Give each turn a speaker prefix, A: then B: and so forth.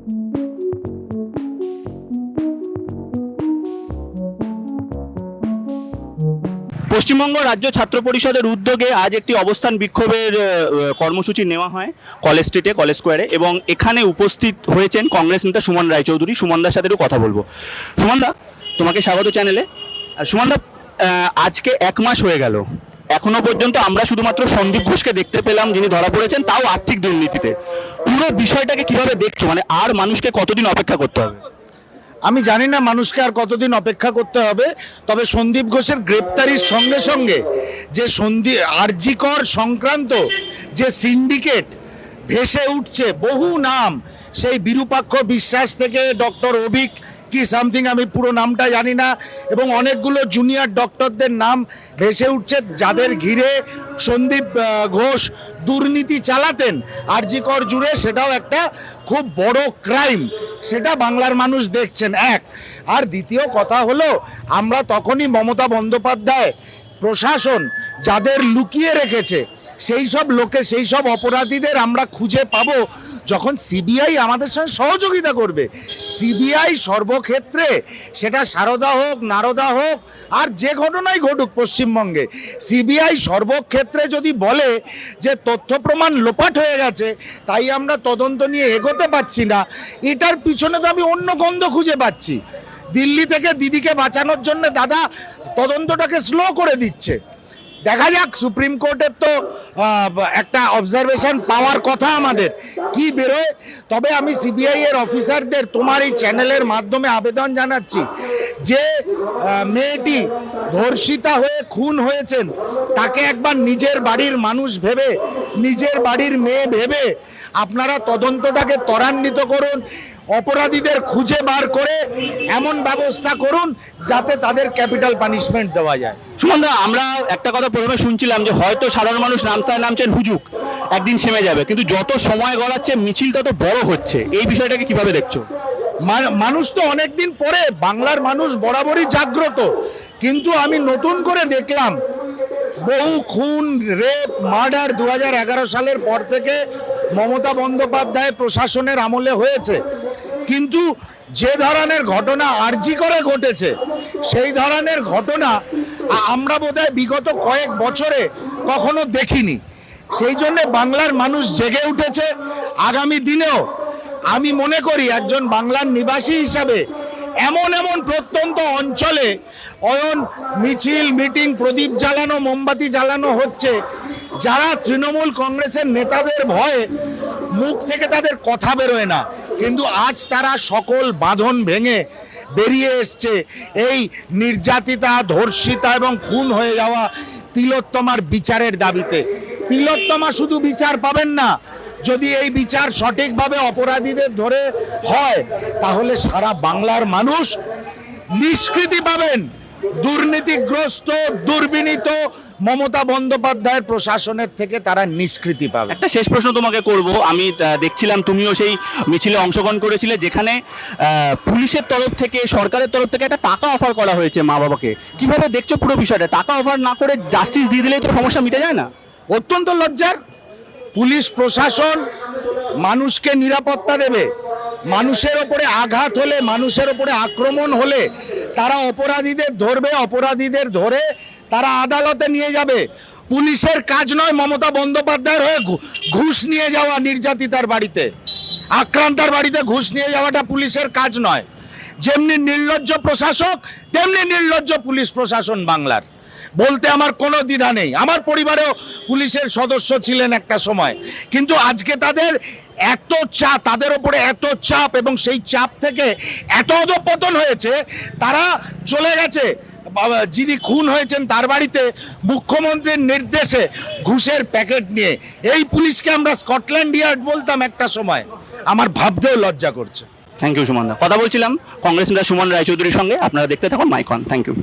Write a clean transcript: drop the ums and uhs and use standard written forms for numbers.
A: পশ্চিমবঙ্গ রাজ্য ছাত্র পরিষদের উদ্যোগে আজ একটি অবস্থান বিক্ষোভের কর্মসূচি নেওয়া হয় কলেজ স্ট্রিটে, কলেজ স্কোয়ারে, এবং এখানে উপস্থিত হয়েছেন কংগ্রেস নেতা সুমন রায়চৌধুরী। সুমনদার সাথে একটু কথা বলবো। সুমনদা, তোমাকে স্বাগত চ্যানেলে। সুমনদা, আজকে 1 মাস হয়ে গেল, এখনো পর্যন্ত আমরা শুধুমাত্র সন্দীপ ঘোষকে দেখতে পেলাম, যিনি ধরা পড়েছেন, তাও আর্থিক দুর্নীতিতে। পুরো বিষয়টাকে কিভাবে দেখছো? মানে আর মানুষকে কতদিন অপেক্ষা করতে হবে?
B: আমি জানি না মানুষকে আর কতদিন অপেক্ষা করতে হবে, তবে সন্দীপ ঘোষের গ্রেপ্তারির সঙ্গে সঙ্গে যে আরজিকর সংক্রান্ত যে সিন্ডিকেট ভেসে উঠছে, বহু নাম, সেই বিরূপাক্ষ বিশ্বাস থেকে ডক্টর অভিক কি সামথিং, আমি পুরো নামটা জানি না, এবং অনেকগুলো জুনিয়র ডক্টরদের নাম ভেসে উঠছে, যাদের ঘিরে সন্দীপ ঘোষ দুর্নীতি চালাতেন আরজিকর জুড়ে। সেটাও একটা খুব বড় ক্রাইম, সেটা বাংলার মানুষ দেখছেন। এক আর দ্বিতীয় কথা হলো, আমরা তখনই মমতা বন্দ্যোপাধ্যায় প্রশাসন যাদের লুকিয়ে রেখেছে, সেই সব অপরাধীদের আমরা খুঁজে পাবো যখন সিবিআই আমাদের সঙ্গে সহযোগিতা করবে। সিবিআই সর্বক্ষেত্রে, সেটা সারদা হোক, নারদা হোক, আর যে ঘটনাই ঘটুক পশ্চিমবঙ্গে, সিবিআই সর্বক্ষেত্রে যদি বলে যে তথ্য প্রমাণ লোপাট হয়ে গেছে, তাই আমরা তদন্ত নিয়ে এগোতে পারছি না, এটার পিছনে তো আমি অন্য গন্ধ খুঁজে পাচ্ছি। দিল্লি থেকে দিদিকে বাঁচানোর জন্য দাদা তদন্তটাকে স্লো করে দিচ্ছে। দেখা যাক, সুপ্রিম কোর্টের তো একটা অবজারভেশন পাওয়ার কথা, আমাদের কি বেরোয়। তবে আমি সিবিআই এর অফিসারদের তোমার এই চ্যানেলের মাধ্যমে আবেদন জানাচ্ছি যে মেয়েটি ধর্ষিতা হয়ে খুন হয়েছেন, তাকে একবার নিজের বাড়ির মানুষ ভেবে, নিজের বাড়ির মেয়ে ভেবে আপনারা তদন্তটাকে ত্বরান্বিত করুন, অপরাধীদের খুঁজে বার করে এমন ব্যবস্থা করুন যাতে তাদের ক্যাপিটাল পানিশমেন্ট দেওয়া যায়।
A: সুমনদা, আমরা একটা কথা প্রথমে শুনছিলাম যে হয়তো সাধারণ মানুষ নামছেন হুজুক, একদিন সেমে যাবে, কিন্তু যত সময় গড়াচ্ছে মিছিল তত বড় হচ্ছে। এই বিষয়টাকে কিভাবে দেখছো?
B: মানুষ তো অনেকদিন পরে, বাংলার মানুষ বরাবরই জাগ্রত, কিন্তু আমি নতুন করে দেখলাম বহু খুন, রেপ, মার্ডার 2011 সালের পর থেকে মমতা বন্দ্যোপাধ্যায় প্রশাসনের আমলে হয়েছে, কিন্তু যে ধরনের ঘটনা আরজি করে ঘটেছে, সেই ধরনের ঘটনা আমরা বোধহয় বিগত কয়েক বছরে কখনো দেখিনি। সেই জন্য বাংলার মানুষ জেগে উঠেছে। আগামী দিনেও আমি মনে করি একজন বাংলার নিবাসী হিসাবে এমন প্রত্যন্ত অঞ্চলে মিছিল, মিটিং, প্রদীপ জ্বালানো, মোমবাতি জ্বালানো হচ্ছে, যারা তৃণমূল কংগ্রেসের নেতাদের ভয়ে মুখ থেকে তাদের কথা বেরোয় না, কিন্তু আজ তারা সকল বাঁধন ভেঙে বেরিয়ে এসছে এই নির্যাতিতা, ধর্ষিতা এবং খুন হয়ে যাওয়া তিলোত্তমার বিচারের দাবিতে। তিলোত্তমা শুধু বিচার পাবেন না, যদি এই বিচার সঠিকভাবে অপরাধীদের ধরে হয়, তাহলে সারা বাংলার মানুষ নিষ্কৃতি পাবেন। দুর্নীতিগ্রস্ত, দুর্বিনীত মমতা বন্দ্যোপাধ্যায়ের প্রশাসনের থেকে তারা নিষ্কৃতি পাবে।
A: একটা শেষ প্রশ্ন তোমাকে করব। আমি দেখছিলাম তুমিও সেই মিছিলে অংশগ্রহণ করেছিলে, যেখানে পুলিশের তরফ থেকে, সরকারের তরফ থেকে একটা টাকা অফার করা হয়েছে মা বাবাকে। কিভাবে দেখছো পুরো বিষয়টা? টাকা অফার না করে জাস্টিস দিয়ে দিলেই তো সমস্যা মিটে যায় না?
B: অত্যন্ত লজ্জার। পুলিশ প্রশাসন মানুষকে নিরাপত্তা দেবে, মানুষের ওপরে আঘাত হলে, মানুষের ওপরে আক্রমণ হলে তারা অপরাধীদের ধরবে, অপরাধীদের ধরে তারা আদালতে নিয়ে যাবে। পুলিশের কাজ নয় মমতা বন্দ্যোপাধ্যায়ের হয়ে ঘুষ নিয়ে যাওয়া, নির্যাতিতার বাড়িতে, আক্রান্তার বাড়িতে ঘুষ নিয়ে যাওয়াটা পুলিশের কাজ নয়। যেমনি নির্লজ্জ প্রশাসক, তেমনি নির্লজ্জ পুলিশ প্রশাসন বাংলার। বলতে আমার কোনো দ্বিধা নেই, আমার পরিবারেও পুলিশের সদস্য ছিলেন একটা সময়, কিন্তু আজকে তাদের এত চাপ, তাদের ওপরে এত চাপ, এবং সেই চাপ থেকে এত অধঃপতন হয়েছে, তারা চলে গেছে যিনি খুন হয়েছেন তার বাড়িতে মুখ্যমন্ত্রীর নির্দেশে ঘুষের প্যাকেট নিয়ে। এই পুলিশকে আমরা স্কটল্যান্ড ইয়ার্ড বলতাম একটা সময়, আমার ভাবতেও লজ্জা করছে।
A: থ্যাংক ইউ সুমনদা। কথা বলছিলাম কংগ্রেস নেতা সুমন রায়চৌধুরীর সঙ্গে। আপনারা দেখতে থাকুন মাইকন। Thank you.